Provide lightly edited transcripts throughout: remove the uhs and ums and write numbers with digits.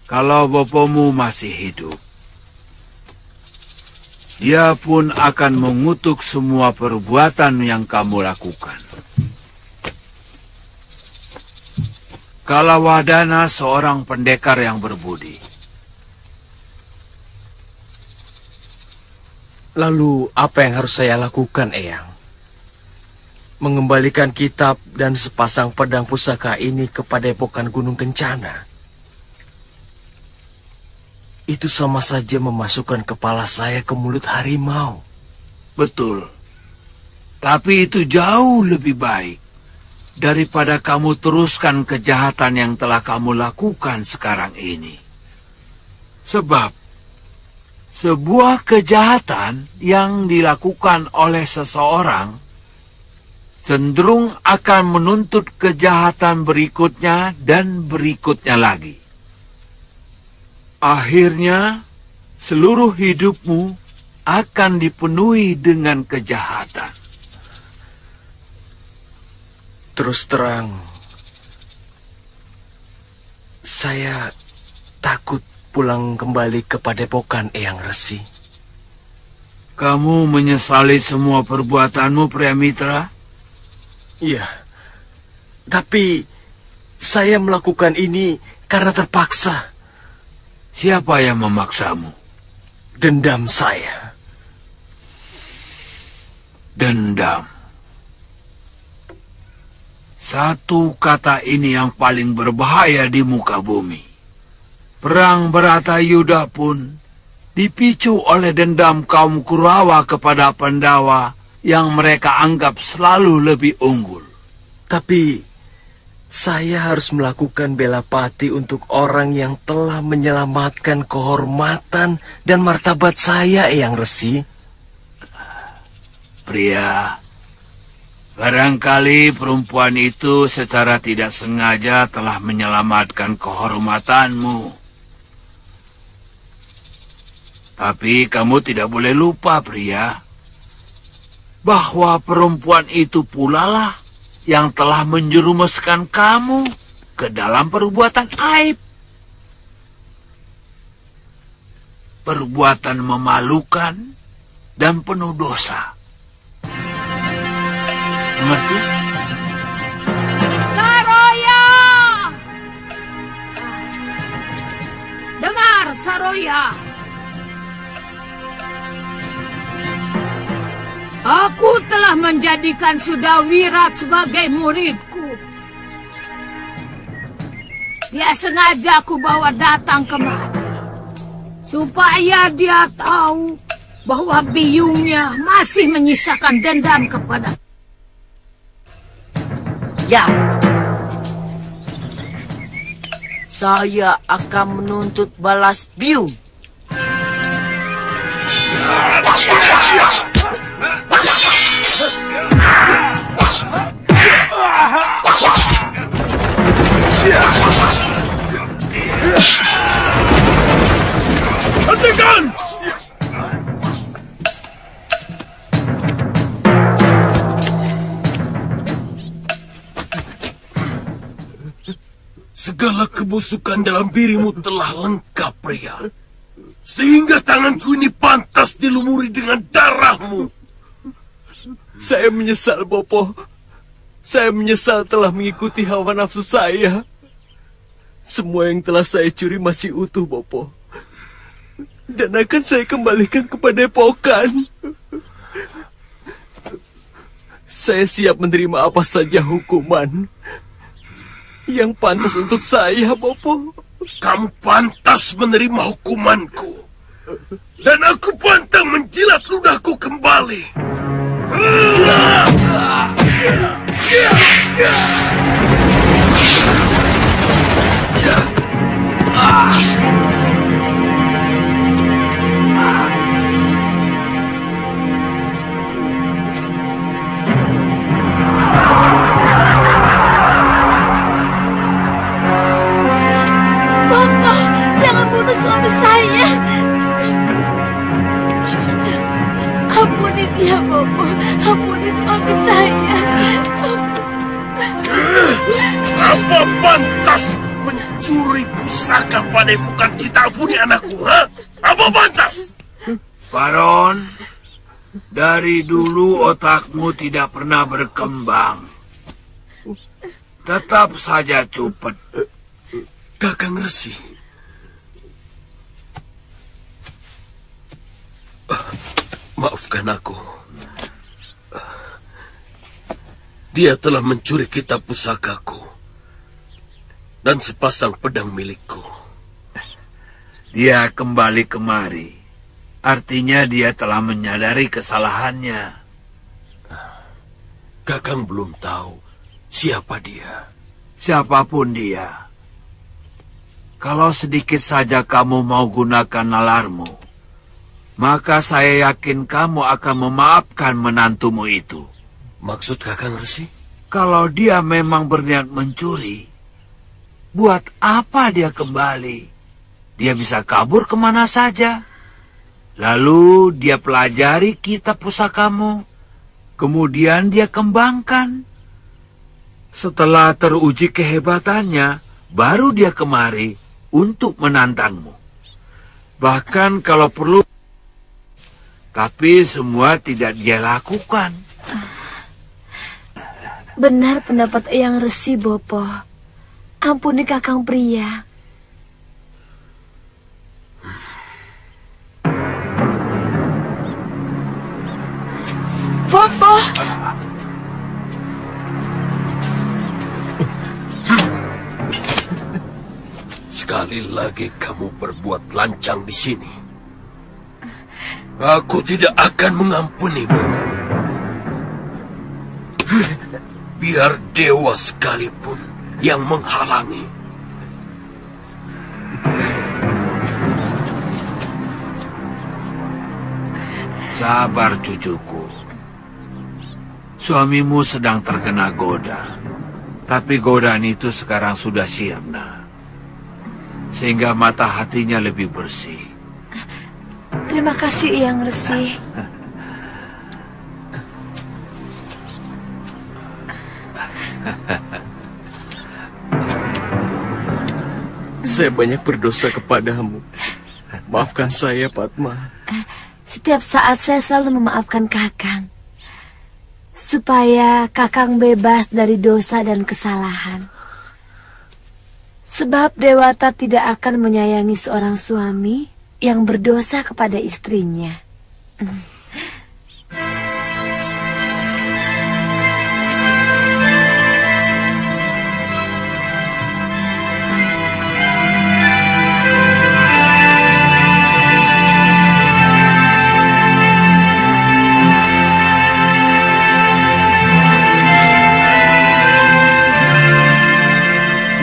Kalau bopomu masih hidup, dia pun akan mengutuk semua perbuatan yang kamu lakukan. Kalawadana seorang pendekar yang berbudi. Lalu apa yang harus saya lakukan, Eyang? Mengembalikan kitab dan sepasang pedang pusaka ini ke Padepokan Gunung Kencana. Itu sama saja memasukkan kepala saya ke mulut harimau. Betul. Tapi itu jauh lebih baik daripada kamu teruskan kejahatan yang telah kamu lakukan sekarang ini. Sebab sebuah kejahatan yang dilakukan oleh seseorang cenderung akan menuntut kejahatan berikutnya dan berikutnya lagi. Akhirnya, seluruh hidupmu akan dipenuhi dengan kejahatan. Terus terang, saya takut pulang kembali ke Padepokan Eyang Resi. Kamu menyesali semua perbuatanmu, Priamitra? Iya, tapi saya melakukan ini karena terpaksa. Siapa yang memaksamu? Dendam saya. Dendam. Satu kata ini yang paling berbahaya di muka bumi. Perang Bharatayuddha pun dipicu oleh dendam kaum Kurawa kepada Pandawa yang mereka anggap selalu lebih unggul. Tapi saya harus melakukan bela pati untuk orang yang telah menyelamatkan kehormatan dan martabat saya, Eyang Resi. Pria, barangkali perempuan itu secara tidak sengaja telah menyelamatkan kehormatanmu. Tapi kamu tidak boleh lupa, pria, bahwa perempuan itu pula lah yang telah menjerumuskan kamu ke dalam perbuatan aib. Perbuatan memalukan dan penuh dosa. Mengerti? Saroya! Dengar, Saroya! Aku telah menjadikan Sudawirat sebagai muridku. Dia sengaja aku bawa datang kemari, supaya dia tahu bahwa biungnya masih menyisakan dendam kepada. Ya, saya akan menuntut balas biung. Hentikan! Segala kebusukan dalam dirimu telah lengkap, pria. Sehingga tanganku ini pantas dilumuri dengan darahmu. Saya menyesal, Bopo. Saya menyesal telah mengikuti hawa nafsu saya. Semua yang telah saya curi masih utuh, Bopo. Dan akan saya kembalikan kepada Padepokan. Saya siap menerima apa saja hukuman yang pantas untuk saya, Bopo. Kamu pantas menerima hukumanku. Dan aku pantang menjilat ludahku kembali. Bopo, jangan bunuh suami saya. Ampuni dia, Bopo. Ampuni suami saya. Apa pantas pencuri pusaka padepokan kita ampuni anakku, ha? Apa pantas? Baron, dari dulu otakmu tidak pernah berkembang. Tetap saja cupet. Kakang Resi. Maafkan aku. Dia telah mencuri kitab pusakaku dan sepasang pedang milikku. Dia kembali kemari. Artinya dia telah menyadari kesalahannya. Kakang belum tahu siapa dia. Siapapun dia. Kalau sedikit saja kamu mau gunakan nalarmu, maka saya yakin kamu akan memaafkan menantumu itu. Maksud Kakang Resi? Kalau dia memang berniat mencuri, buat apa dia kembali? Dia bisa kabur kemana saja. Lalu dia pelajari kitab pusakamu. Kemudian dia kembangkan. Setelah teruji kehebatannya, baru dia kemari untuk menantangmu. Bahkan kalau perlu. Tapi semua tidak dia lakukan. Benar pendapat Eyang Resi, Bopo. Ampuni Kakang Pria. Bopo! Sekali lagi kamu berbuat lancang di sini. Aku tidak akan mengampunimu. Biar dewa sekalipun yang menghalangi. Sabar cucuku. Suamimu sedang terkena goda. Tapi godaan itu sekarang sudah sirna. Sehingga mata hatinya lebih bersih. Terima kasih Eyang Resi. Saya banyak berdosa kepadamu. Maafkan saya, Padma. Setiap saat saya selalu memaafkan Kakang. Supaya Kakang bebas dari dosa dan kesalahan. Sebab Dewata tidak akan menyayangi seorang suami yang berdosa kepada istrinya.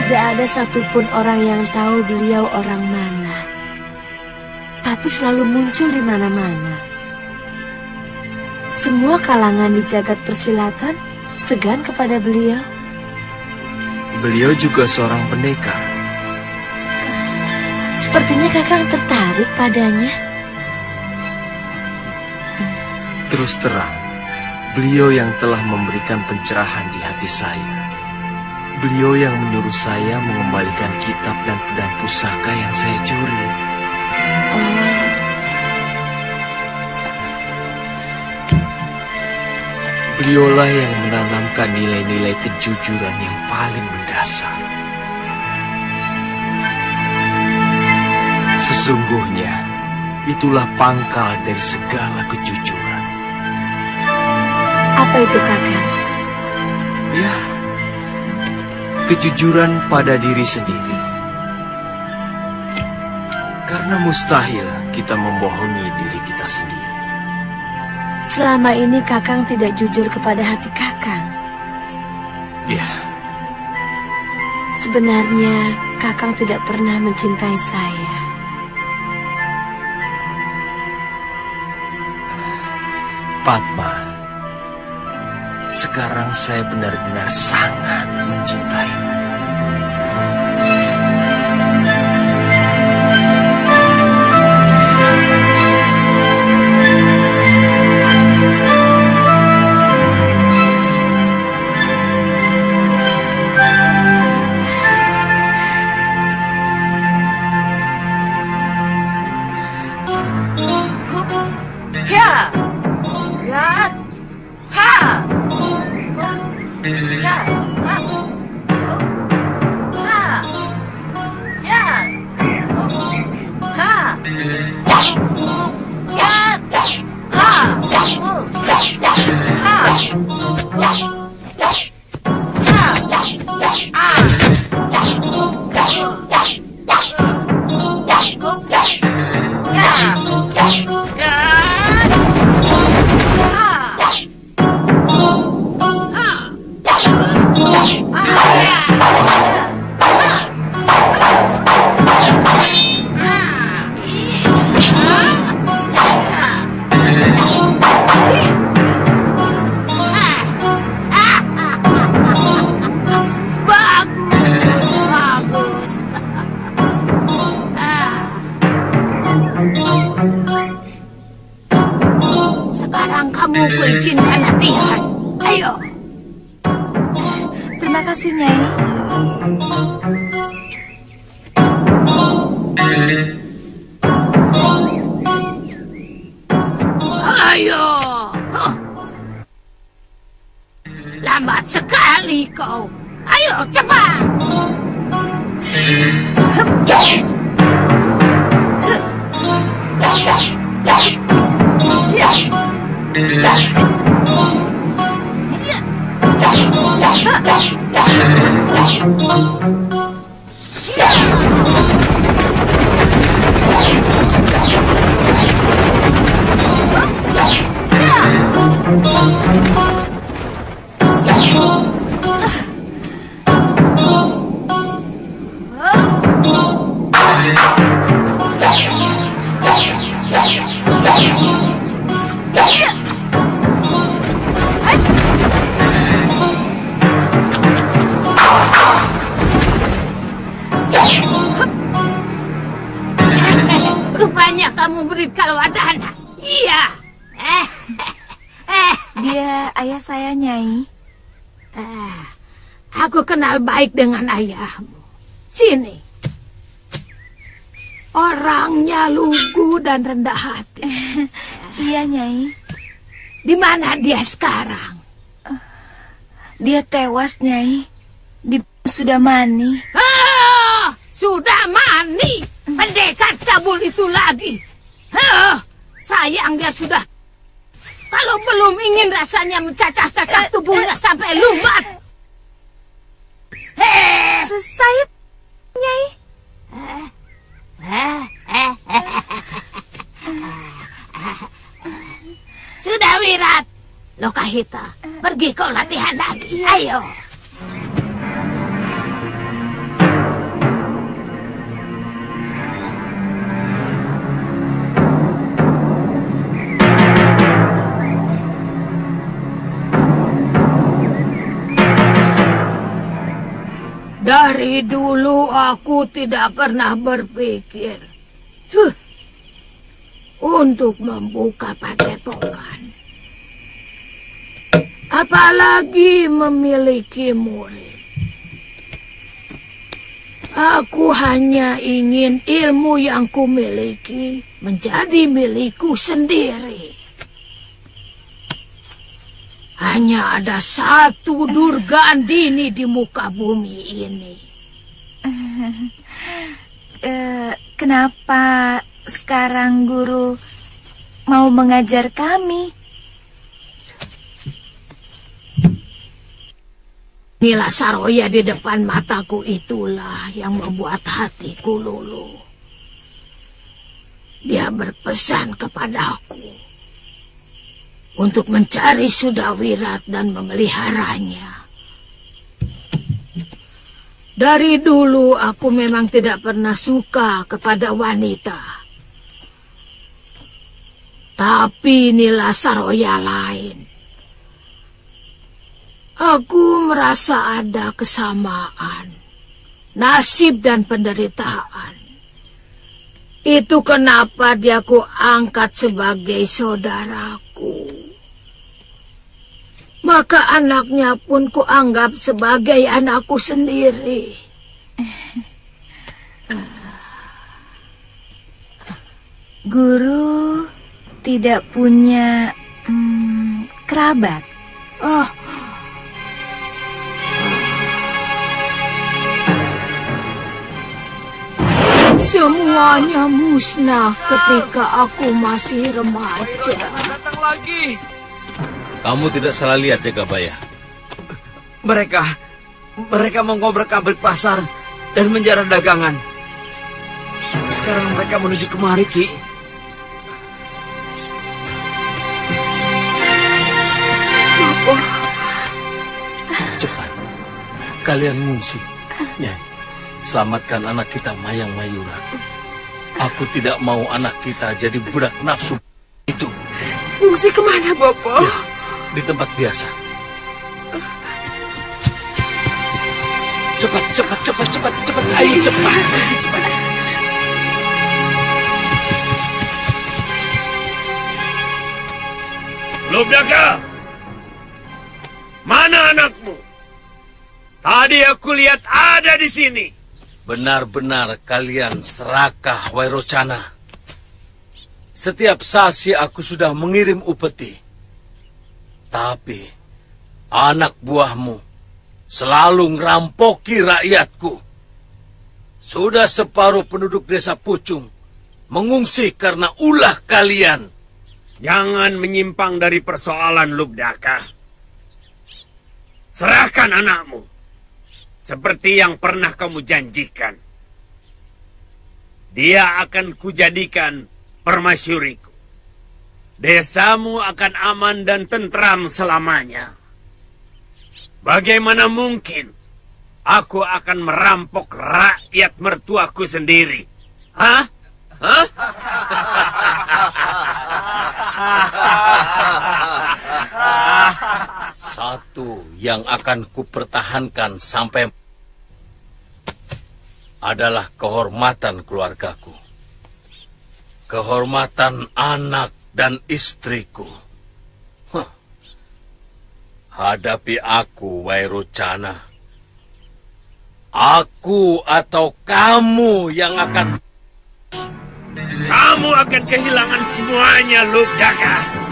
Tidak ada satupun orang yang tahu beliau orang mana. Tapi selalu muncul di mana-mana. Semua kalangan di jagat persilatan segan kepada beliau. Beliau juga seorang pendekar. Sepertinya Kakang tertarik padanya. Terus terang, beliau yang telah memberikan pencerahan di hati saya. Beliau yang menyuruh saya mengembalikan kitab dan pedang pusaka yang saya curi. Beliaulah yang menanamkan nilai-nilai kejujuran yang paling mendasar. Sesungguhnya, itulah pangkal dari segala kejujuran. Apa Apa itu, Kakang? Ya, kejujuran pada diri sendiri. Karena mustahil kita membohongi diri kita sendiri. Selama ini Kakang tidak jujur kepada hati Kakang. Ya, Sebenarnya Kakang tidak pernah mencintai saya. Padma, sekarang saya benar-benar sangat mencintaimu. Ya. Ya. Ha. Ya. Ha. Ha. Ya. Ha. Ya. Ha. Sekarang kamu kuizinkan latihan. Ayo. Terima kasih, Nyai. Ayo. Lambat sekali kau. Ayo cepat. Rupanya kamu murid Kalwadana. Iya. Dia ayah saya, Nyai. Aku kenal baik dengan ayahmu. Sini. Orangnya lugu dan rendah hati. Iya, Nyai. Di mana dia sekarang? Dia tewas, Nyai. Di sudah mani. Sudah mani. Pendekar cabul itu lagi. Sayang dia sudah. Kalau belum ingin rasanya mencacah-cacah tubuhnya sampai lumat. Saya, Nyai. Sudah, Wirat. Lokahita, pergi kau latihan lagi. Ayo. Dari dulu aku tidak pernah berpikir untuk membuka padepokan. Apalagi memiliki murid. Aku hanya ingin ilmu yang kumiliki menjadi milikku sendiri. Hanya ada satu Durga Andini di muka bumi ini. Kenapa sekarang guru mau mengajar kami? Nila Saroya di depan mataku itulah yang membuat hatiku luluh. Dia berpesan kepadaku untuk mencari Sudawirat dan memeliharanya. Dari dulu aku memang tidak pernah suka kepada wanita. Tapi Nila Saroya lain. Aku merasa ada kesamaan, nasib dan penderitaan. Itu kenapa dia ku angkat sebagai saudaraku. Maka anaknya pun ku anggap sebagai anakku sendiri. Guru tidak punya kerabat? Oh, semuanya musnah ketika aku masih remaja. Datang lagi. Kamu tidak salah lihat, Jagabaya. Mereka mengobrak-abrik pasar dan menjarah dagangan. Sekarang mereka menuju kemari, Ki. Cepat, kalian mengungsi. Nyai, selamatkan anak kita Mayang Mayura. Aku tidak mau anak kita jadi budak nafsu itu. Mengungsi kemana, Bopo? Ya, di tempat biasa. Cepat. Ayo cepat. Lubdaka, mana anakmu? Tadi aku lihat ada di sini. Benar-benar kalian serakah, Wairocana. Setiap sasi aku sudah mengirim upeti. Tapi anak buahmu selalu ngerampoki rakyatku. Sudah separuh penduduk desa Pucung mengungsi karena ulah kalian. Jangan menyimpang dari persoalan, Lubdaka. Serahkan anakmu, seperti yang pernah kamu janjikan. Dia akan kujadikan permasyuriku. Desamu akan aman dan tentram selamanya. Bagaimana mungkin aku akan merampok rakyat mertuaku sendiri? Hah? Satu yang akan kupertahankan sampai adalah kehormatan keluargaku. Kehormatan anak dan istriku. Hadapi aku, Wairocana. Aku atau kamu yang akan... Kamu akan kehilangan semuanya, Lubdaka.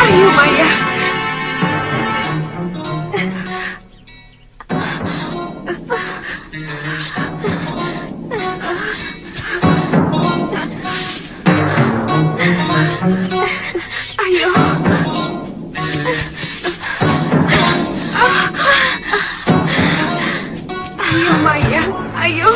Ayo, Maya. Ayo. Ayo, Maya. Ayo.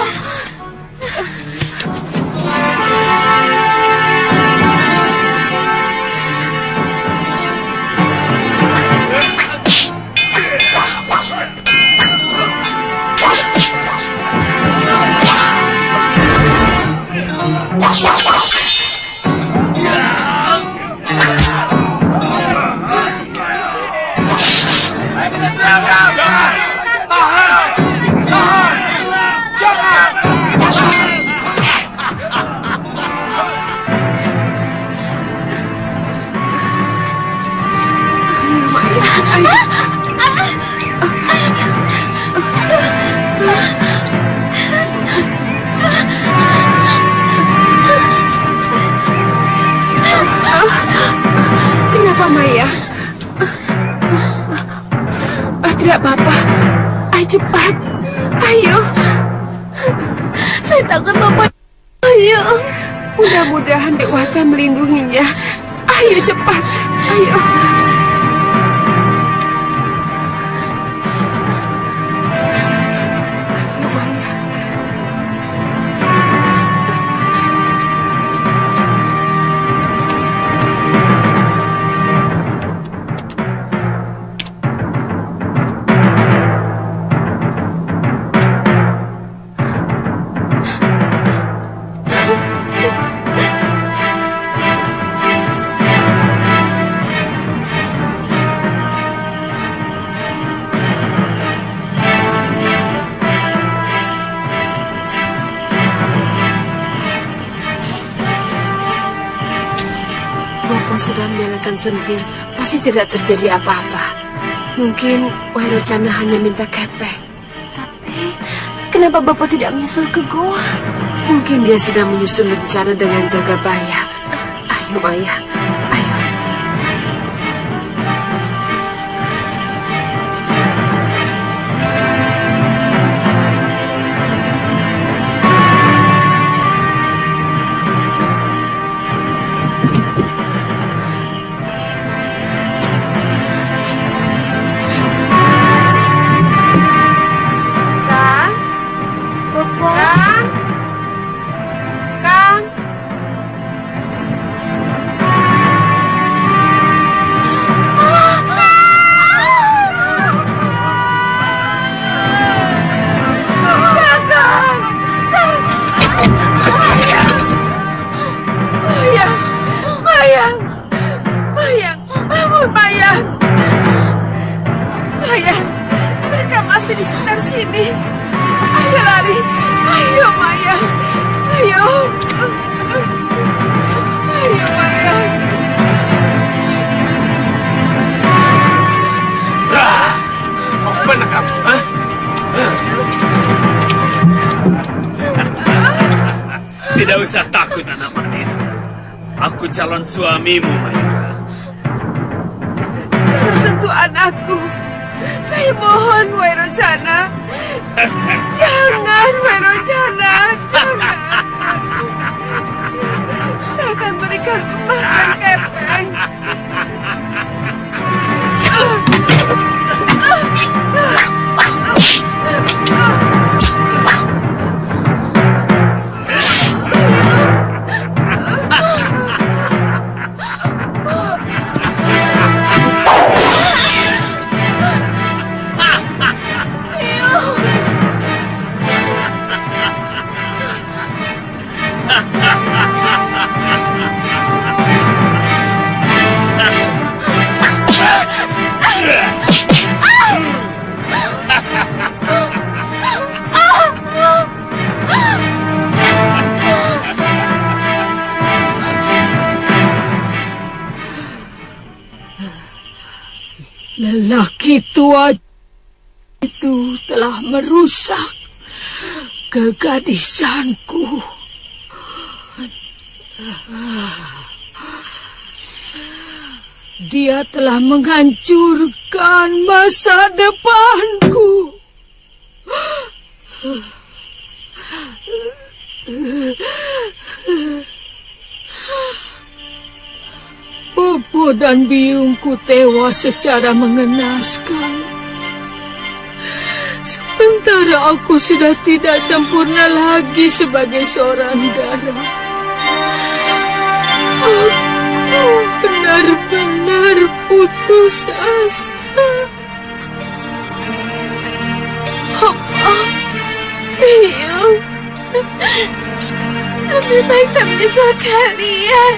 Kenapa Maya? Tidak apa-apa. Ayo cepat. Ayo. Saya takut Bapak. Ayo. Mudah-mudahan Dewata melindunginya. Ayo cepat. Ayo. Ayo Maya. Bopo sudah menyalakan sentir. Pasti tidak terjadi apa-apa. Mungkin Wairocana hanya minta kepeng. Tapi kenapa Bapak tidak menyusul ke gua? Mungkin dia sedang menyusun rencana dengan jaga Baya. Ayo Maya, ayo. Kang, Bapak. Kang, Kang. Mayang, bangun Mayang. Mayang, mereka masih di sekitar sini. Ayo lari, ayo Mayang, ayo. Ayo Mayang. Mau kemana kamu? Hah? Tidak usah takut, anak manis. Aku calon suamimu, Mayura. Jangan sentuh anakku. Saya mohon, Wairocana. Jangan, Wairocana. Jangan. Saya akan berikan emas dan kepeng. Lelaki tua itu telah merusak kegadisanku. Dia telah menghancurkan masa depanku. Bobo dan biungku tewas secara mengenaskan. Sementara aku sudah tidak sempurna lagi sebagai seorang darah. Aku benar-benar putus asa. Papa, Biung, lebih baik saya menyesal kalian.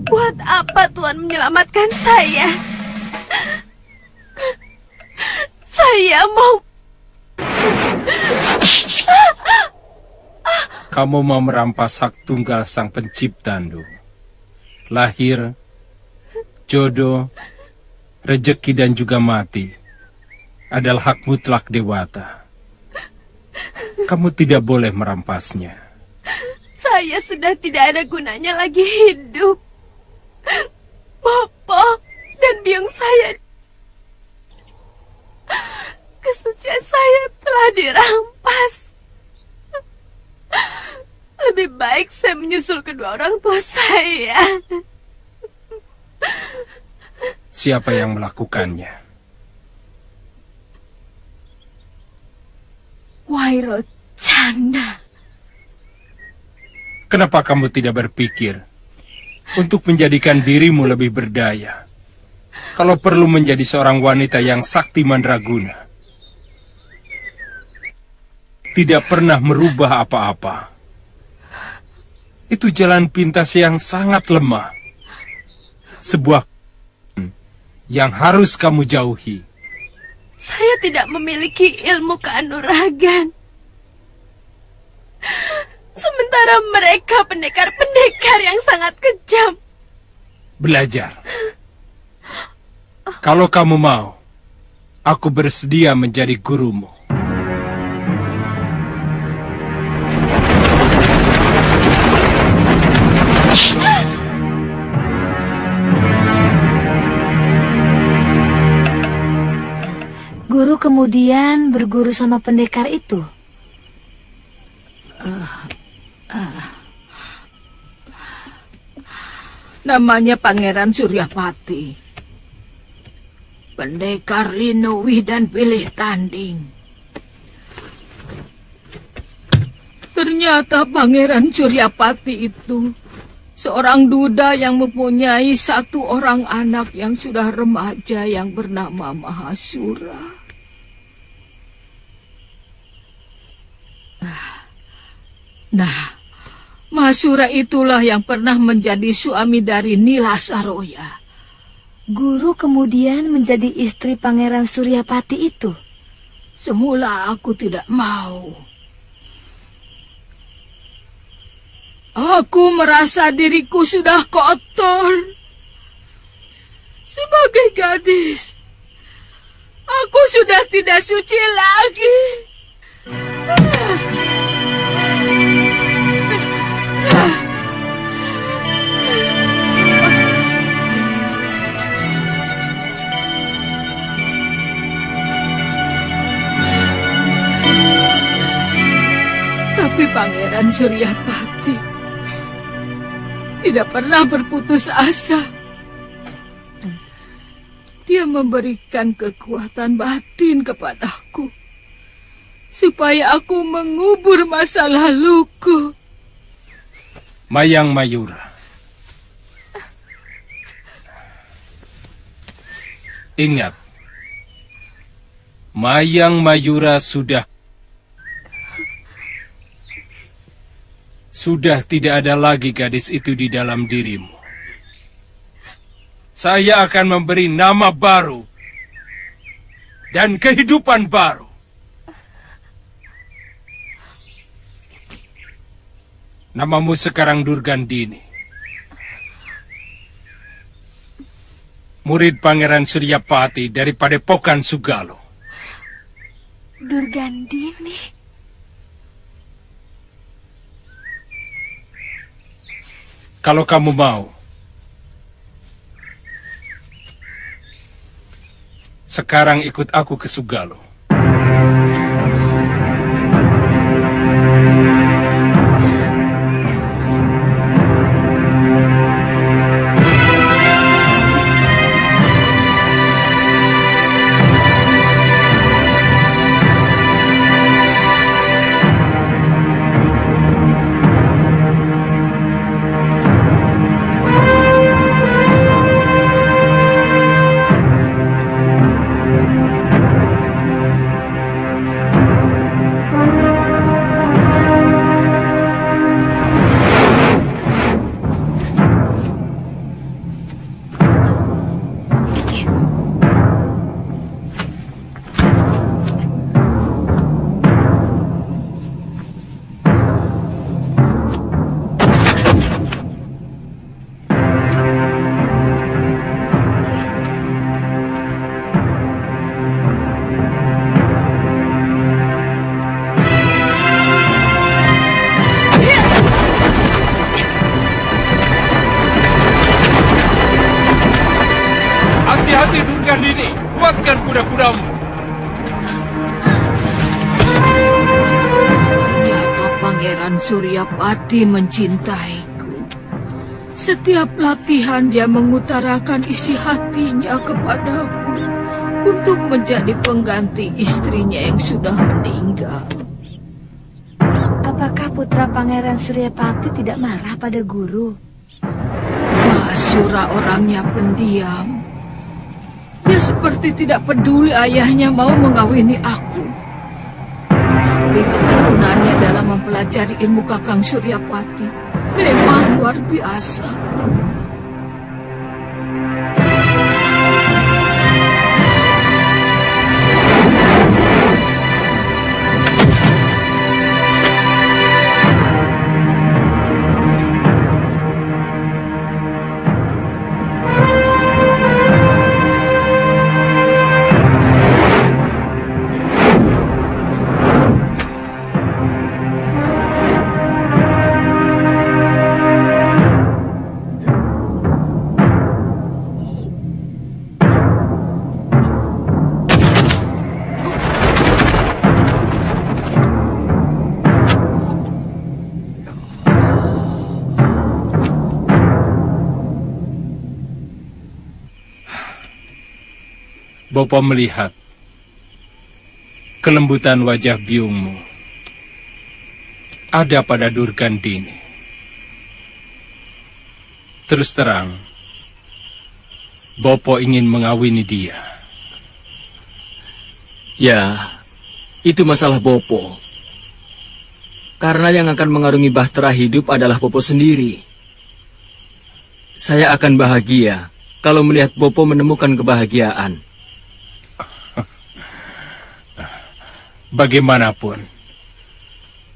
Buat apa Tuhan menyelamatkan saya? Saya mau... Kamu mau merampas hak tunggal sang pencipta, Ndu. Lahir, jodoh, rejeki dan juga mati adalah hak mutlak Dewata. Kamu tidak boleh merampasnya. Saya sudah tidak ada gunanya lagi hidup. Bopo dan biung saya, kesucian saya telah dirampas. Lebih baik saya menyusul kedua orang tua saya. Siapa yang melakukannya? Wairo Canda. Kenapa kamu tidak berpikir untuk menjadikan dirimu lebih berdaya? Kalau perlu menjadi seorang wanita yang sakti mandraguna. Tidak pernah merubah apa-apa. Itu jalan pintas yang sangat lemah. Sebuah yang harus kamu jauhi. Saya tidak memiliki ilmu kanuragan. Sementara mereka pendekar-pendekar yang sangat kejam. Belajar. Kalau kamu mau, aku bersedia menjadi gurumu. Guru kemudian berguru sama pendekar itu. Namanya Pangeran Suryapati. Pendekar Linuwih dan pilih tanding. Ternyata Pangeran Suryapati itu seorang duda yang mempunyai satu orang anak yang sudah remaja yang bernama Mahasura. Nah, Mahasura itulah yang pernah menjadi suami dari Nila Saroya. Guru kemudian menjadi istri Pangeran Suryapati itu. Semula aku tidak mau. Aku merasa diriku sudah kotor. Sebagai gadis, aku sudah tidak suci lagi. Tapi Pangeran Suryapati tidak pernah berputus asa. Dia memberikan kekuatan batin kepadaku supaya aku mengubur masa laluku. Mayang Mayura. Ingat, Mayang Mayura sudah tidak ada lagi gadis itu di dalam dirimu. Saya akan memberi nama baru dan kehidupan baru. Namamu sekarang Durgandini. Murid Pangeran Suryapati dari Padepokan Sugalo. Durgandini. Kalau kamu mau, sekarang ikut aku ke Sugalo. Durgandini, kuatkan kuda-kudamu. Ternyata Pangeran Suryapati mencintaiku. Setiap latihan dia mengutarakan isi hatinya kepadaku untuk menjadi pengganti istrinya yang sudah meninggal. Apakah putra Pangeran Suryapati tidak marah pada guru? Mahasura orangnya pendiam. Dia seperti tidak peduli ayahnya mau mengawini aku. Tapi ketekunannya dalam mempelajari ilmu Kakang Suryapati memang luar biasa. Bopo melihat kelembutan wajah biungmu ada pada Durgandini. Terus terang, Bopo ingin mengawini dia. Ya, itu masalah Bopo. Karena yang akan mengarungi bahtera hidup adalah Bopo sendiri. Saya akan bahagia kalau melihat Bopo menemukan kebahagiaan. Bagaimanapun,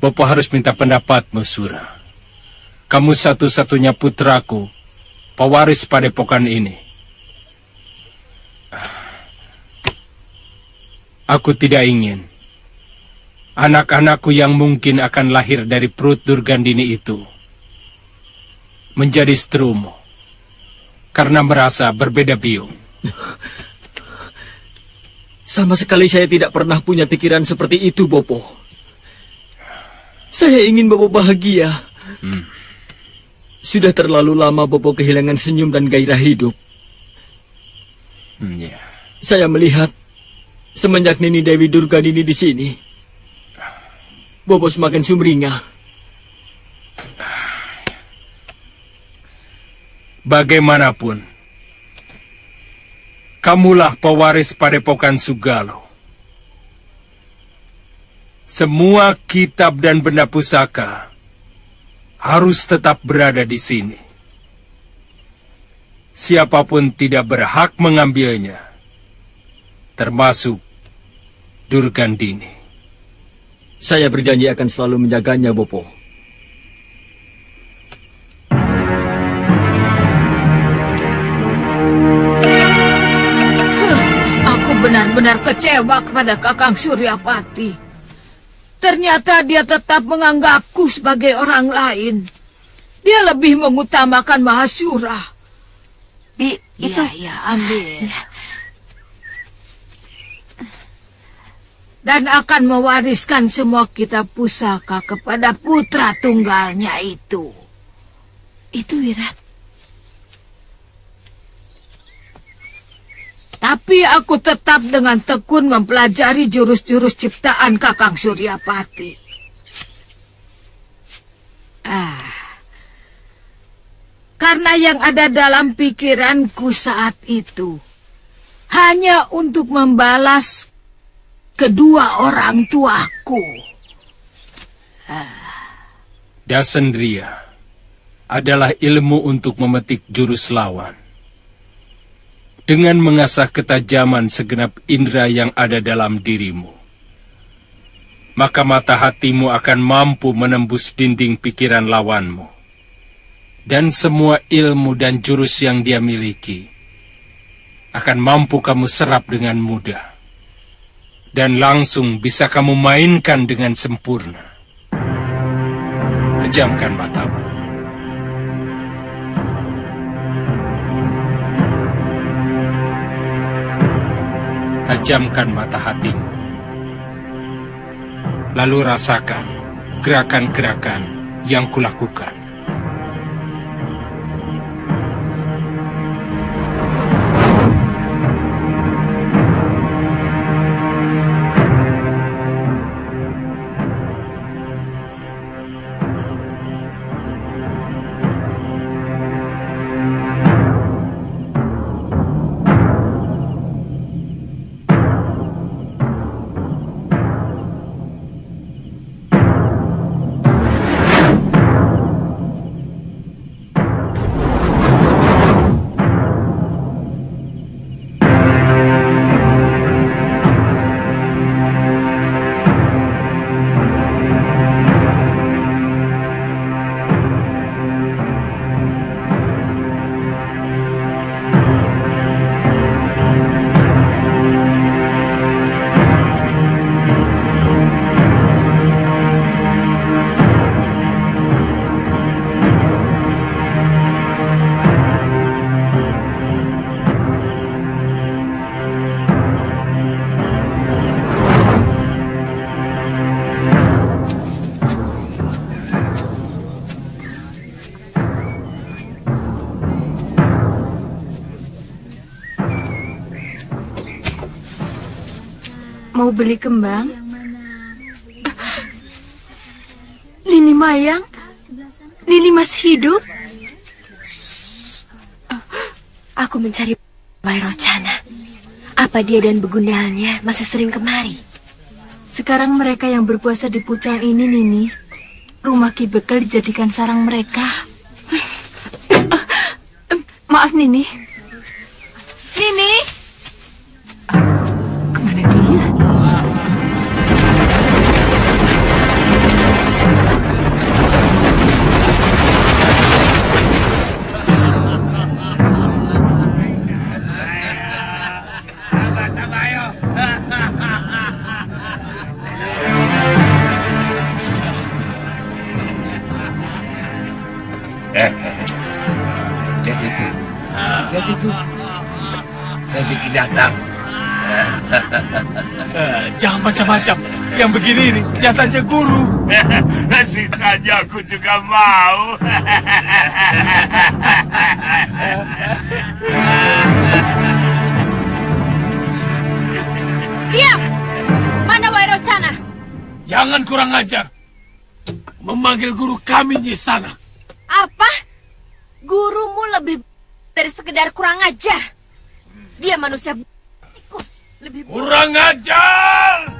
Bopo harus minta pendapatmu, Sura. Kamu satu-satunya putraku, pewaris padepokan ini. Aku tidak ingin anak-anakku yang mungkin akan lahir dari perut Durgandini itu menjadi strumo karena merasa berbeda biung. Sama sekali saya tidak pernah punya pikiran seperti itu, Bopo. Saya ingin Bopo bahagia. Sudah terlalu lama Bopo kehilangan senyum dan gairah hidup. Saya melihat semenjak Nini Dewi Durgandini di sini, Bopo semakin sumringah. Bagaimanapun, kamulah pewaris padepokan Sugalo. Semua kitab dan benda pusaka harus tetap berada di sini. Siapapun tidak berhak mengambilnya, termasuk Durgandini. Saya berjanji akan selalu menjaganya, Bopo. Benar-benar kecewa kepada Kakang Suryapati. Ternyata dia tetap menganggapku sebagai orang lain. Dia lebih mengutamakan Mahasura. Itu... Ya, ambil. Dan akan mewariskan semua kitab pusaka kepada putra tunggalnya itu. Itu Wirat. Tapi aku tetap dengan tekun mempelajari jurus-jurus ciptaan Kakang Suryapati. Karena yang ada dalam pikiranku saat itu hanya untuk membalas kedua orang tuaku. Dasendriya adalah ilmu untuk memetik jurus lawan. Dengan mengasah ketajaman segenap indera yang ada dalam dirimu, maka mata hatimu akan mampu menembus dinding pikiran lawanmu. Dan semua ilmu dan jurus yang dia miliki akan mampu kamu serap dengan mudah. Dan langsung bisa kamu mainkan dengan sempurna. Pejamkan matamu. tajamkan mata hatimu. Lalu rasakan gerakan-gerakan yang kulakukan. Mau beli kembang? Nini Mayang? Nini masih hidup? Aku mencari Wairocana. Apa dia dan begundalnya masih sering kemari? Sekarang mereka yang berpuasa di Pucang ini, Nini. Rumah Ki Bekel dijadikan sarang mereka. Maaf, Nini. Nini! Kemana dia? Lihat itu. Lihat itu. Rezeki datang. Jangan macam-macam. Yang begini ini jatahnya guru. Sisanya aku juga mau. Diam! Mana Wairocana? Jangan kurang ajar. Memanggil guru kami Nyisana. Apa? Gurumu lebih dari sekedar kurang ajar. Dia manusia tikus. Lebih Kurang ajar!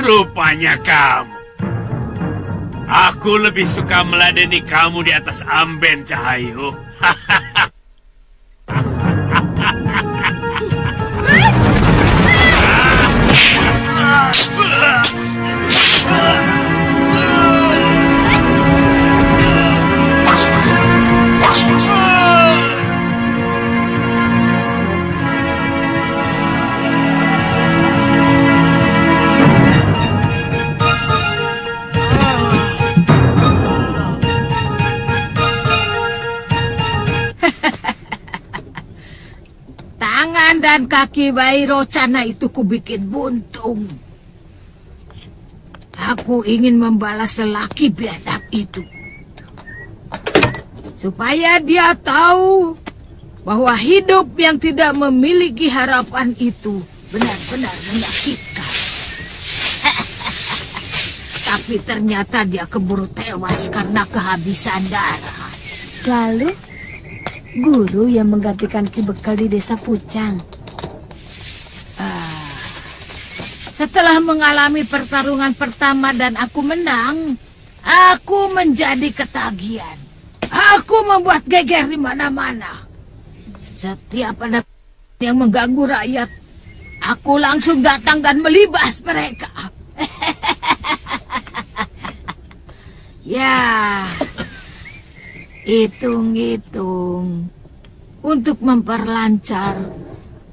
Rupanya kamu. Aku lebih suka meladeni kamu di atas Amben, Cahayu. Tangan dan kaki Wairocana itu kubikin buntung. Aku ingin membalas lelaki biadab itu. Supaya dia tahu bahwa hidup yang tidak memiliki harapan itu benar-benar menyakitkan. Tapi ternyata dia keburu tewas karena kehabisan darah. Lalu, guru yang menggantikan Ki Bekal di desa Pucang. Setelah mengalami pertarungan pertama dan aku menang, aku menjadi ketagihan. Aku membuat geger di mana-mana. Setiap ada yang mengganggu rakyat, aku langsung datang dan melibas mereka. Ya, hitung-hitung untuk memperlancar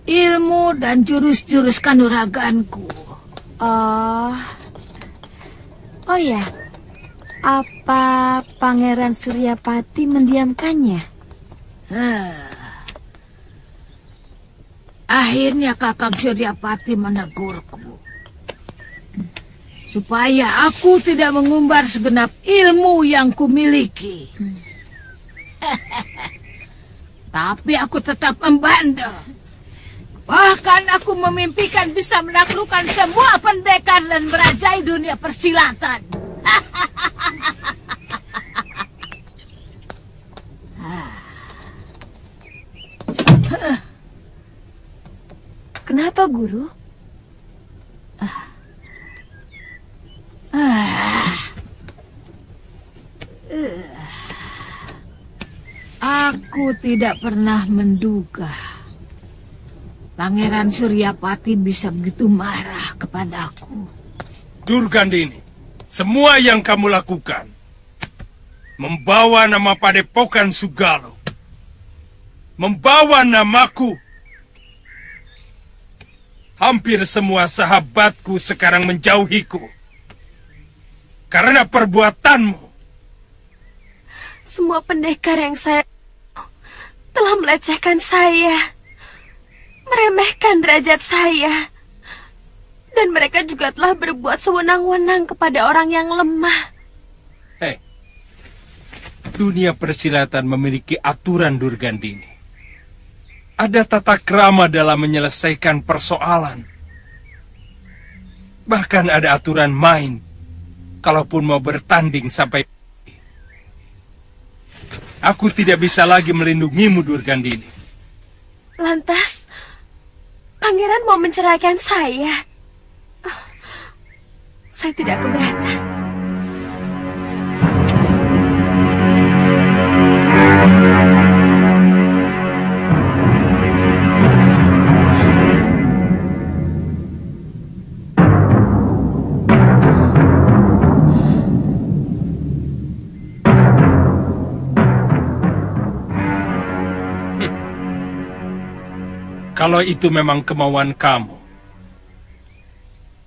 ilmu dan jurus-jurus kanuraganku. Oh ya, apa Pangeran Suryapati mendiamkannya? Akhirnya Kakang Suryapati menegurku supaya aku tidak mengumbar segenap ilmu yang kumiliki. Tapi aku tetap membandel. Bahkan aku memimpikan bisa menaklukkan semua pendekar dan merajai dunia persilatan. Kenapa, Guru? Aku tidak pernah menduga Pangeran Suryapati bisa begitu marah kepadaku. Durgandini, semua yang kamu lakukan membawa nama Padepokan Sugalo, membawa namaku. Hampir semua sahabatku sekarang menjauhiku karena perbuatanmu. Semua pendekar yang saya telah melecehkan saya, meremehkan derajat saya, dan mereka juga telah berbuat sewenang-wenang kepada orang yang lemah. Dunia persilatan memiliki aturan, Durgandini. Ada tata krama dalam menyelesaikan persoalan. Bahkan ada aturan main, kalaupun mau bertanding sampai. Aku tidak bisa lagi melindungimu, Durgandini. Lantas, Pangeran mau menceraikan saya? Saya tidak keberatan. Kalau itu memang kemauan kamu,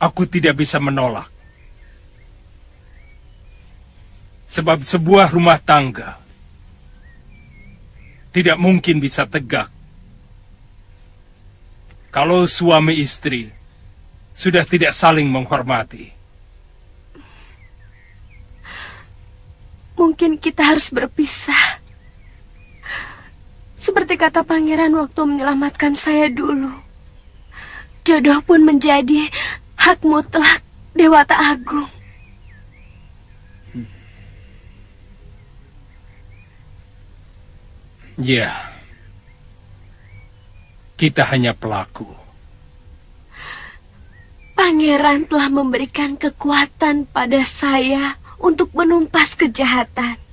aku tidak bisa menolak. Sebab sebuah rumah tangga tidak mungkin bisa tegak kalau suami istri sudah tidak saling menghormati. Mungkin kita harus berpisah. Seperti kata Pangeran waktu menyelamatkan saya dulu. Jodoh pun menjadi hak mutlak Dewata Agung. Ya, kita hanya pelaku. Pangeran telah memberikan kekuatan pada saya untuk menumpas kejahatan.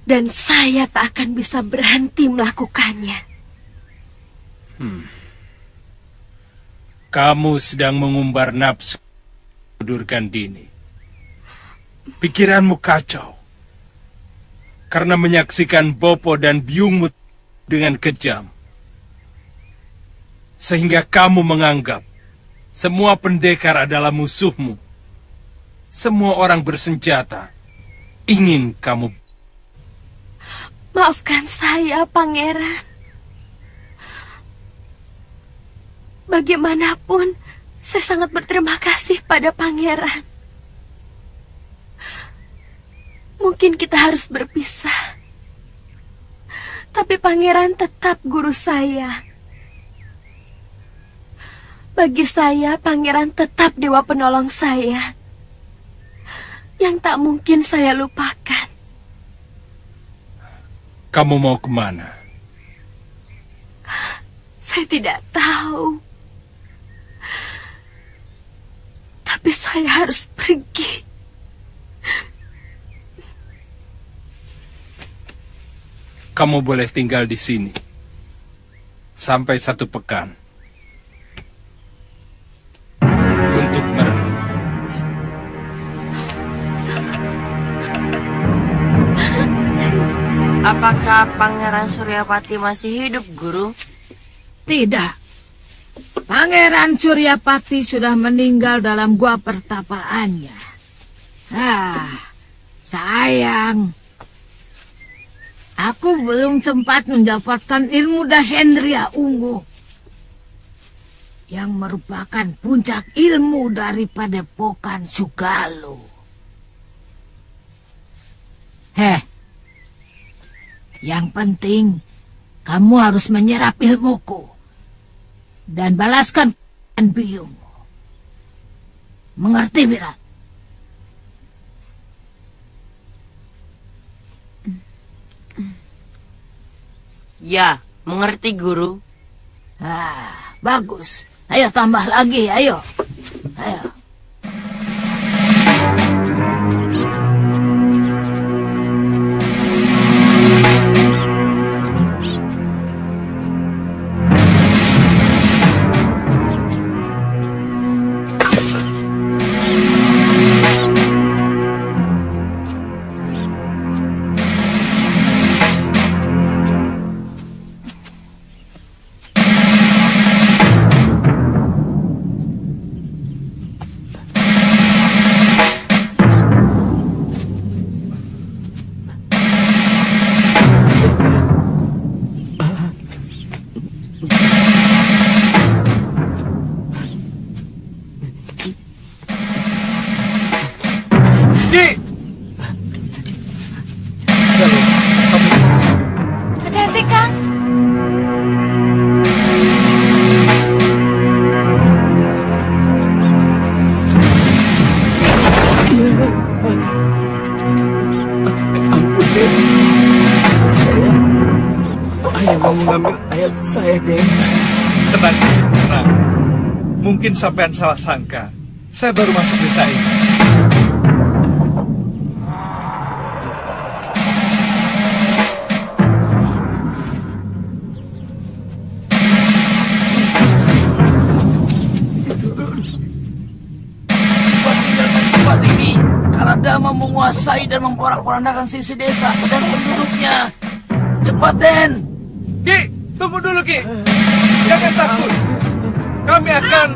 Dan saya tak akan bisa berhenti melakukannya. Kamu sedang mengumbar nafsu, Durgandini. Pikiranmu kacau karena menyaksikan Bopo dan biungmu dengan kejam. Sehingga kamu menganggap semua pendekar adalah musuhmu. Semua orang bersenjata ingin kamu. Maafkan saya, Pangeran. Bagaimanapun, Saya sangat berterima kasih pada pangeran. Mungkin kita harus berpisah, tapi pangeran tetap guru saya. Bagi saya, pangeran tetap dewa penolong saya, yang tak mungkin saya lupakan. Kamu mau kemana? Saya tidak tahu. Tapi saya harus pergi. Kamu boleh tinggal di sini sampai 1 pekan untuk merenung. Apakah Pangeran Suryapati masih hidup, Guru? Tidak. Pangeran Suryapati sudah meninggal dalam gua pertapaannya. Sayang. Aku belum sempat mendapatkan ilmu Dasendria Ungu, yang merupakan puncak ilmu dari Padepokan Sugalu. Yang penting, kamu harus menyerap ilmuku dan balaskan biungmu. Mengerti, Wirat? Ya, mengerti, Guru. Bagus. Ayo tambah lagi, ayo. Ayo. Hati-hati, Kang. Ampun, Den. Saya hanya mau mengambil ayat saya, Den. Tenang, tenang. Mungkin sampean salah sangka. Saya baru masuk desa ini. Cepat tinggalkan tempat ini. Kaladama menguasai dan memporak-porandakan sisi desa dan penduduknya. Cepat, Den. Ki, tunggu dulu, Ki. Jangan takut. Kami akan...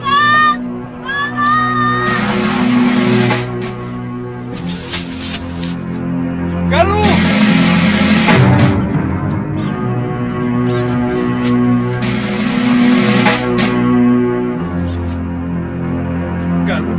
Galuh! Galuh.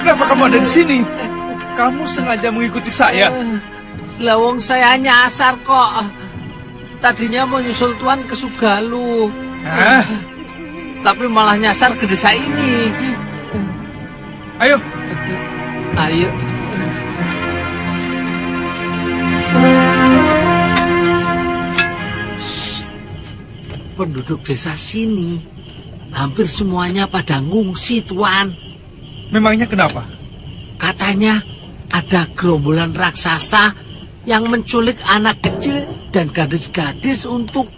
Kenapa kamu ada di sini? Kamu sengaja mengikuti saya? Lawong saya nyasar kok. Tadinya mau nyusul Tuan ke Sugalu. Hah? Tapi malah nyasar ke desa ini. Ayo. Ayo. penduduk desa sini. Hampir semuanya pada ngungsi, Tuan. Memangnya kenapa? Katanya ada gerombolan raksasa yang menculik anak kecil dan gadis-gadis untuk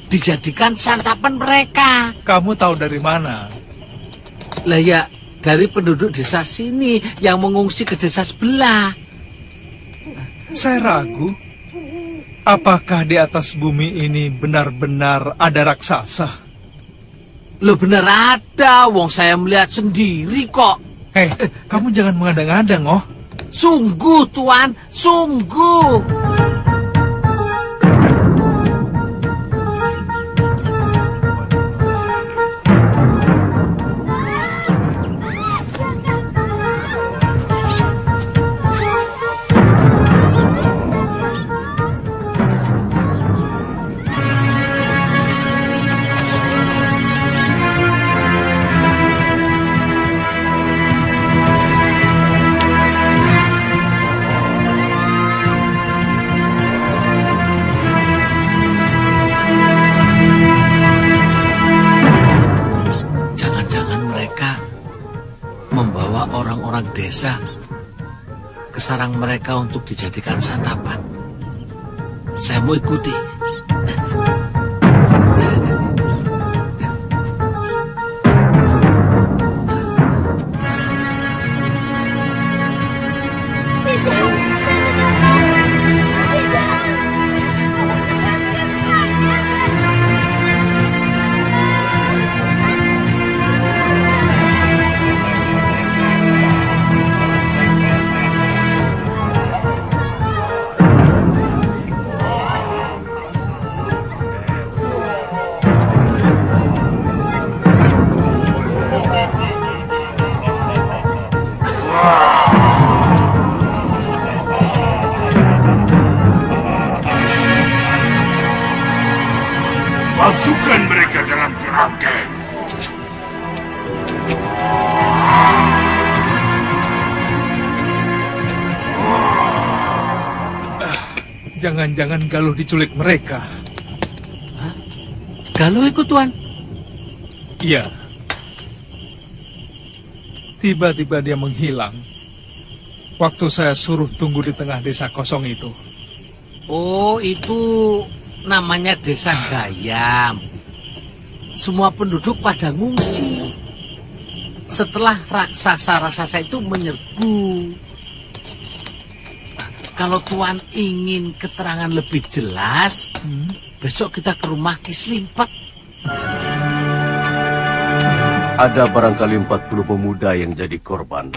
dijadikan santapan mereka. Kamu tahu dari mana? Lah ya, dari penduduk desa sini yang mengungsi ke desa sebelah. Saya ragu. Apakah di atas bumi ini benar-benar ada raksasa? Loh benar ada, wong saya melihat sendiri kok. Hei, kamu jangan mengada-ngada, oh. Sungguh, Tuan, sungguh. Desa ke sarang mereka untuk dijadikan santapan. Saya mau ikuti. Masukkan mereka dalam kerangkeng. Jangan-jangan Galuh diculik mereka. Hah? Galuh ikut, Tuan? Iya. Tiba-tiba dia menghilang. Waktu saya suruh tunggu di tengah desa kosong itu. Oh, itu namanya desa Gayam. Semua penduduk pada ngungsi setelah raksasa-raksasa itu menyerbu. Kalau Tuan ingin keterangan lebih jelas, besok kita ke rumah Ki Slimpet. Ada barangkali 40 pemuda yang jadi korban.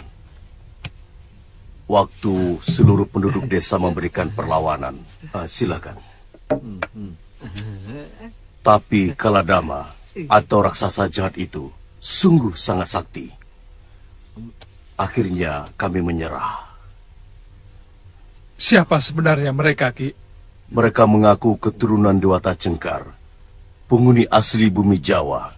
Waktu seluruh penduduk desa memberikan perlawanan. Silakan. Tapi Kaladama atau raksasa jahat itu sungguh sangat sakti. Akhirnya kami menyerah. Siapa sebenarnya mereka, Ki? Mereka mengaku keturunan Dewata Cengkar, penghuni asli bumi Jawa,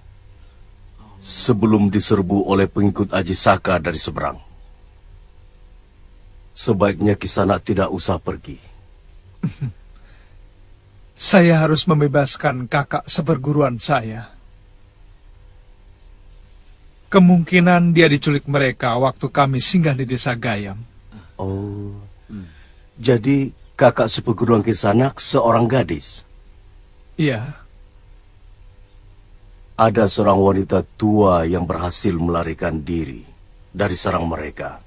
sebelum diserbu oleh pengikut Aji Saka dari seberang. Sebaiknya Kisanak tidak usah pergi. Saya harus membebaskan kakak seperguruan saya. Kemungkinan dia diculik mereka waktu kami singgah di desa Gayam. Oh, jadi kakak seperguruan Kisanak seorang gadis? Iya. Ada seorang wanita tua yang berhasil melarikan diri dari sarang mereka.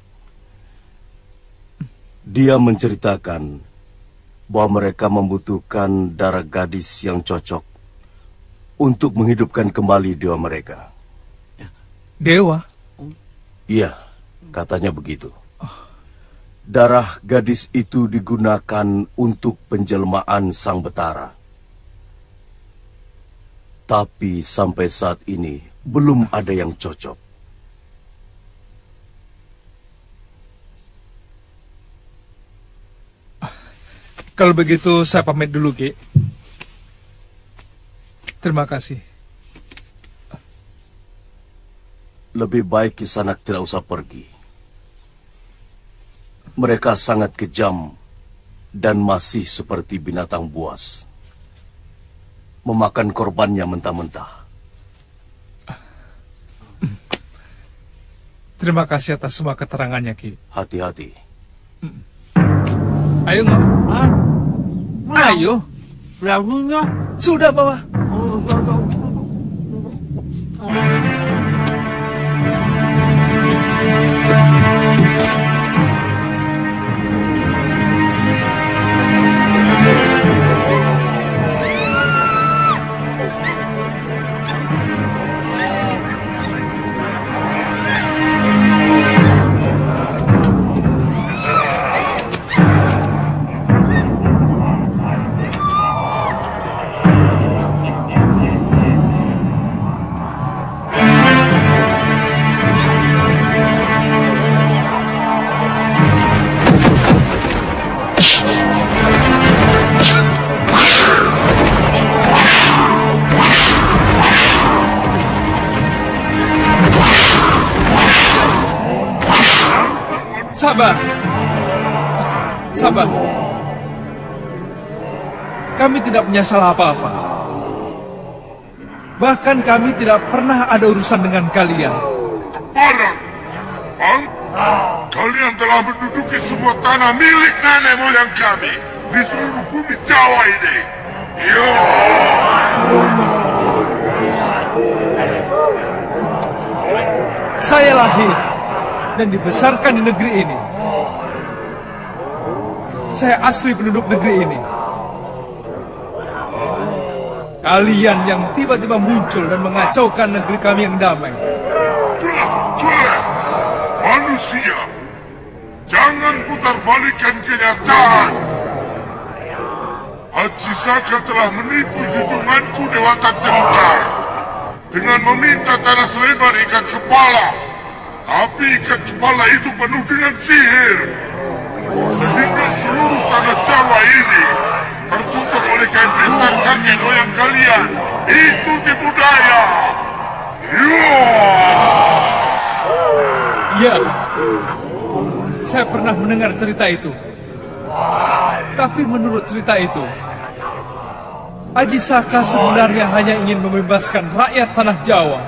Dia menceritakan bahwa mereka membutuhkan darah gadis yang cocok untuk menghidupkan kembali dewa mereka. Dewa? Iya, katanya begitu. Darah gadis itu digunakan untuk penjelmaan Sang Betara. Tapi sampai saat ini belum ada yang cocok. Kalau begitu saya pamit dulu, Ki. Terima kasih. Lebih baik Kisanak tidak usah pergi. Mereka sangat kejam dan masih seperti binatang buas. memakan korbannya mentah-mentah. Terima kasih atas semua keterangannya, Ki. Hati-hati. Ayo, Ngo. Ayo. Sudah, bawa. Sabar. Sabar. Kami tidak menyesal apa-apa. Bahkan kami tidak pernah ada urusan dengan kalian. Parang, kalian telah menduduki semua tanah milik nenek moyang kami di seluruh bumi Jawa ini. Yo! Saya lahir dan dibesarkan di negeri ini. Saya asli penduduk negeri ini. Kalian yang tiba-tiba muncul dan mengacaukan negeri kami yang damai. Jelek! Manusia! Jangan putar balikan kenyataan! Haji Saka telah menipu junjunganku Dewata Cengkar dengan meminta tanah selebar ikat kepala. Tapi ikat kepala itu penuh dengan sihir. Sehingga seluruh tanah Jawa ini tertutup oleh kain besar kakek moyang kalian. Itu tipu daya. Ya, saya pernah mendengar cerita itu. Tapi menurut cerita itu, Haji Saka sebenarnya hanya ingin membebaskan rakyat tanah Jawa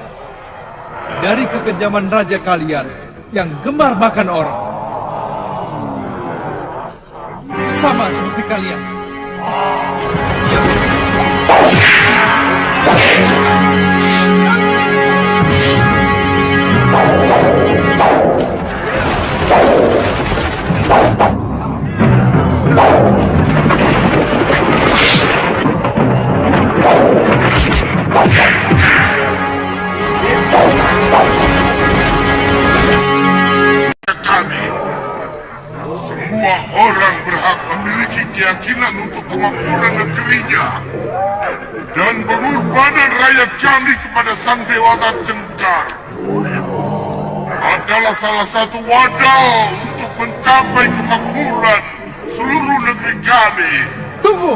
dari kekejaman raja kalian yang gemar makan orang. Sama seperti kalian. Kami, semua orang berhak memiliki keyakinan untuk kemakmuran negerinya dan pengorbanan rakyat kami kepada Sang Dewata Cengkar adalah salah satu wadah untuk mencapai kemakmuran seluruh negeri kami. Tunggu!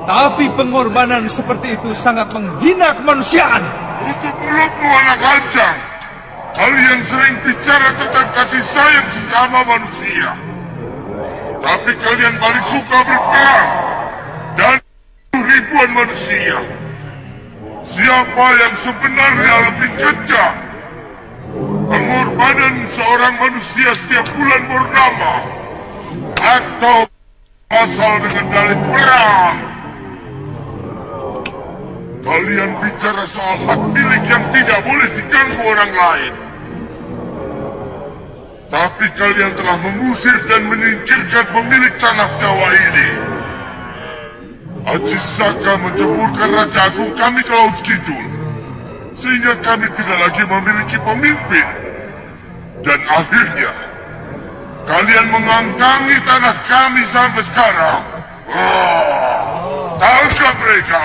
Tapi pengorbanan seperti itu sangat menghina kemanusiaan. Tutup mulutmu, anak lancang. Kalian sering bicara tentang kasih sayang sesama manusia. Tapi kalian paling suka berperang dan ribuan manusia. Siapa yang sebenarnya lebih kejam? Pengorbanan seorang manusia setiap bulan purnama atau asal dengan dalih perang? Kalian bicara soal hak milik yang tidak boleh diganggu orang lain. Tapi kalian telah mengusir dan menyingkirkan pemilik tanah Jawa ini. Haji Saka menceburkan Raja Agung kami ke Laut Kidul, sehingga kami tidak lagi memiliki pemimpin. Dan akhirnya, kalian mengangkangi tanah kami sampai sekarang. Tangkap mereka!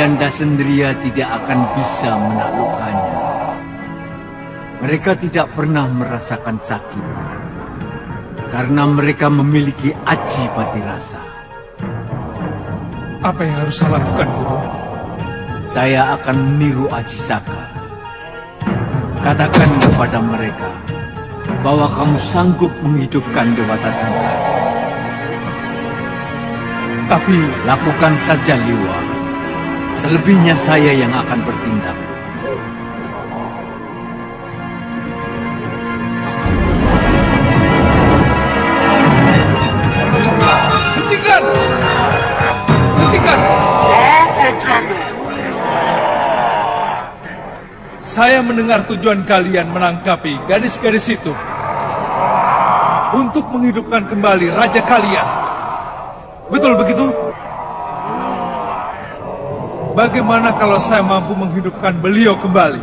Kerajaan Dasendria tidak akan bisa menaklukkannya. Mereka tidak pernah merasakan sakit, karena mereka memiliki aji patirasa. Apa yang harus saya lakukan, Guru? Saya akan meniru Aji Saka. Katakan kepada mereka bahwa kamu sanggup menghidupkan Dewata Cengkar. Tapi lakukan saja, Liwa. Selebihnya saya yang akan bertindak. Hentikan! Hentikan! Apa kamu? Saya mendengar tujuan kalian menangkapi gadis-gadis itu untuk menghidupkan kembali raja kalian. Betul begitu? Bagaimana kalau saya mampu menghidupkan beliau kembali?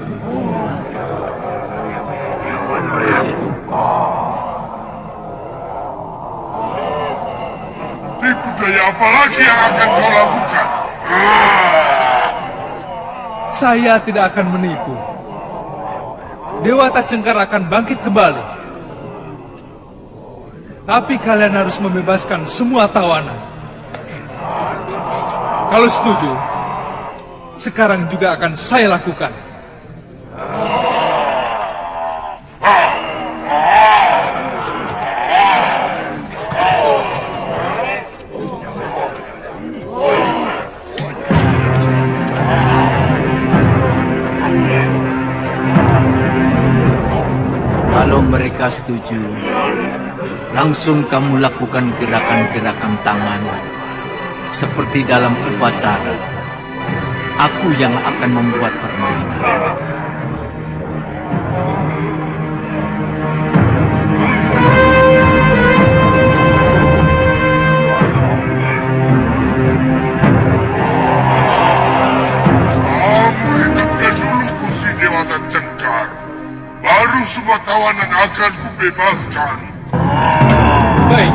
Tipu daya apa lagi yang akan kau lakukan? Saya tidak akan menipu. Dewata Cengkar akan bangkit kembali. Tapi kalian harus membebaskan semua tawanan. Kalau setuju, sekarang juga akan saya lakukan. Kalau mereka setuju, langsung kamu lakukan gerakan-gerakan tangan seperti dalam upacara. Aku yang akan membuat permainan. Kamu hidupkan dulu Gusti Dewata Cengkar. Baru semua tawanan akan kubebaskan. Baik.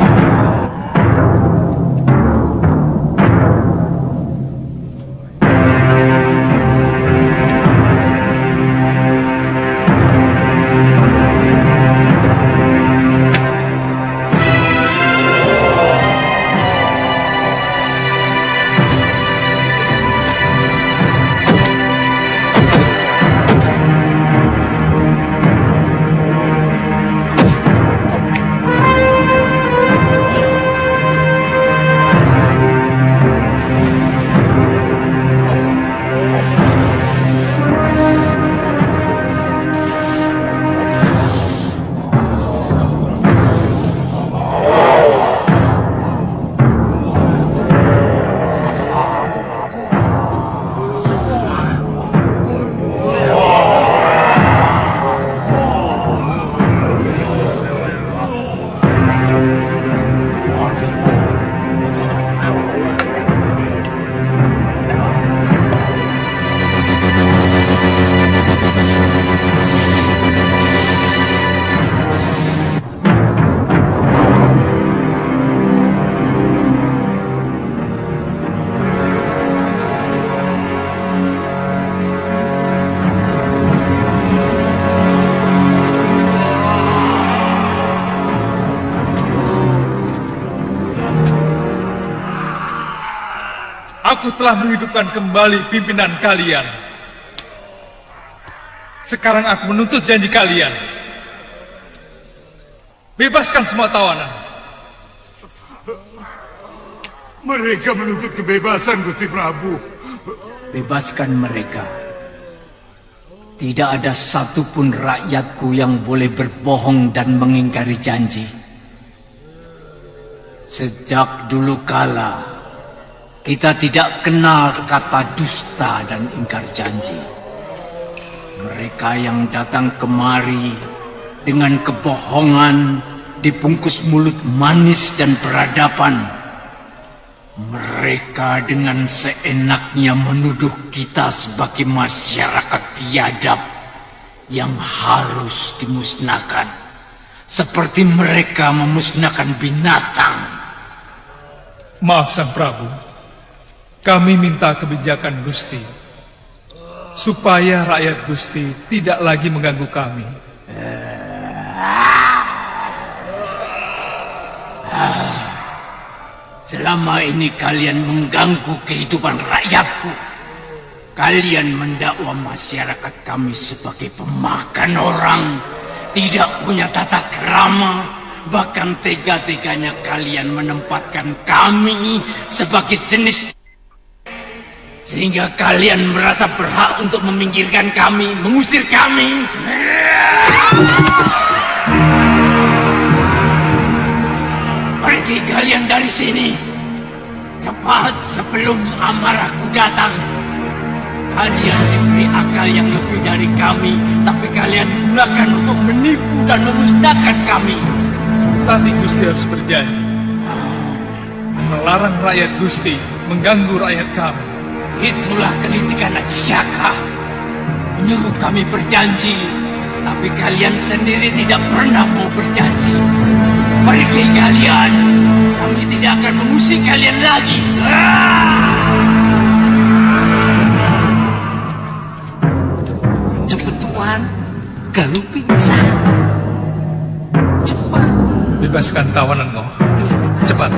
Aku telah menghidupkan kembali pimpinan kalian. Sekarang aku menuntut janji kalian. Bebaskan semua tawanan. Mereka menuntut kebebasan, Gusti Prabu. Bebaskan mereka. Tidak ada satupun rakyatku yang boleh berbohong dan mengingkari janji. Sejak dulu kala, kita tidak kenal kata dusta dan ingkar janji. Mereka yang datang kemari dengan kebohongan dibungkus mulut manis dan peradaban. Mereka dengan seenaknya menuduh kita sebagai masyarakat biadab yang harus dimusnahkan. Seperti mereka memusnahkan binatang. Maaf, Sang Prabu. Kami minta kebijakan Gusti, supaya rakyat Gusti tidak lagi mengganggu kami. Selama ini kalian mengganggu kehidupan rakyatku. Kalian mendakwa masyarakat kami sebagai pemakan orang, tidak punya tata krama, bahkan tega-teganya kalian menempatkan kami sebagai jenis, sehingga kalian merasa berhak untuk meminggirkan kami, mengusir kami. Pergi kalian dari sini, cepat sebelum amarahku datang. Kalian diberi akal yang lebih dari kami, tapi kalian gunakan untuk menipu dan memusnahkan kami. Tapi Gusti harus berjanji melarang rakyat Gusti mengganggu rakyat kami. Itulah kelicikan Aji Saka, menyuruh kami berjanji, tapi kalian sendiri tidak pernah mau berjanji. Pergi kalian, kami tidak akan mengusik kalian lagi. Cepet Tuan, Galuh pingsan. Cepat. Bebaskan tawananmu. Cepat.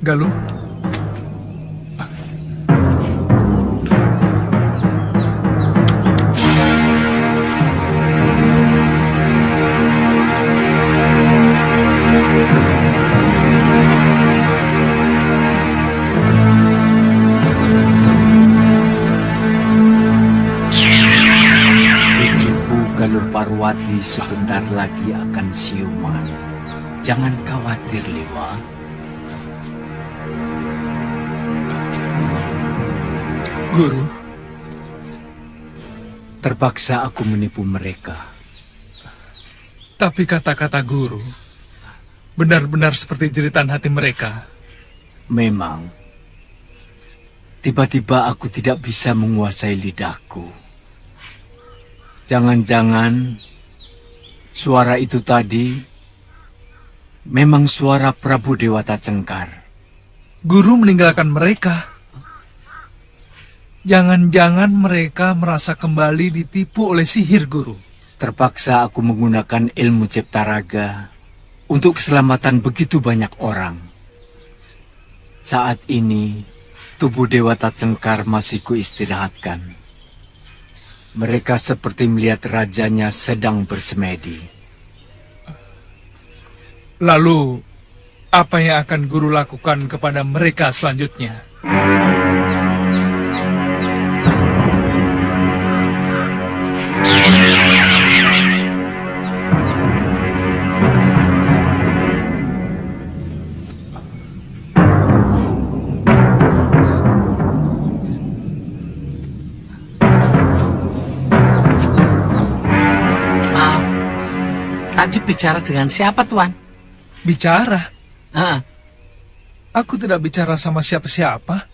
Galuh. Cucuku Galuh Parwati sebentar lagi akan siuman. Jangan khawatir, Liwa. Guru, terpaksa aku menipu mereka. Tapi kata-kata guru benar-benar seperti jeritan hati mereka. Memang, tiba-tiba aku tidak bisa menguasai lidahku. Jangan-jangan suara itu tadi memang suara Prabu Dewata Cengkar. Guru meninggalkan mereka. Jangan-jangan mereka merasa kembali ditipu oleh sihir, Guru. Terpaksa aku menggunakan ilmu cipta raga untuk keselamatan begitu banyak orang. Saat ini, tubuh Dewata Cengkar masih kuistirahatkan. Mereka seperti melihat rajanya sedang bersemedi. Lalu, apa yang akan Guru lakukan kepada mereka selanjutnya? Maaf, tadi bicara dengan siapa, Tuan? Bicara? Hah? Aku tidak bicara sama siapa-siapa.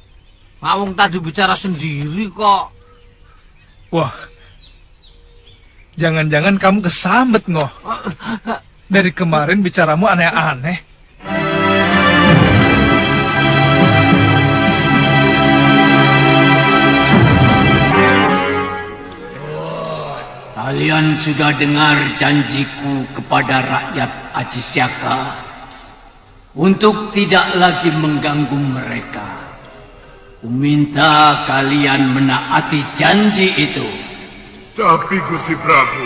Mawung tadi bicara sendiri kok. Wah, jangan-jangan kamu kesambet, Ngoh. Dari kemarin bicaramu aneh-aneh. Kalian sudah dengar janjiku kepada rakyat Aji Saka untuk tidak lagi mengganggu mereka, Kuminta kalian menaati janji itu. Tapi Gusti Prabu,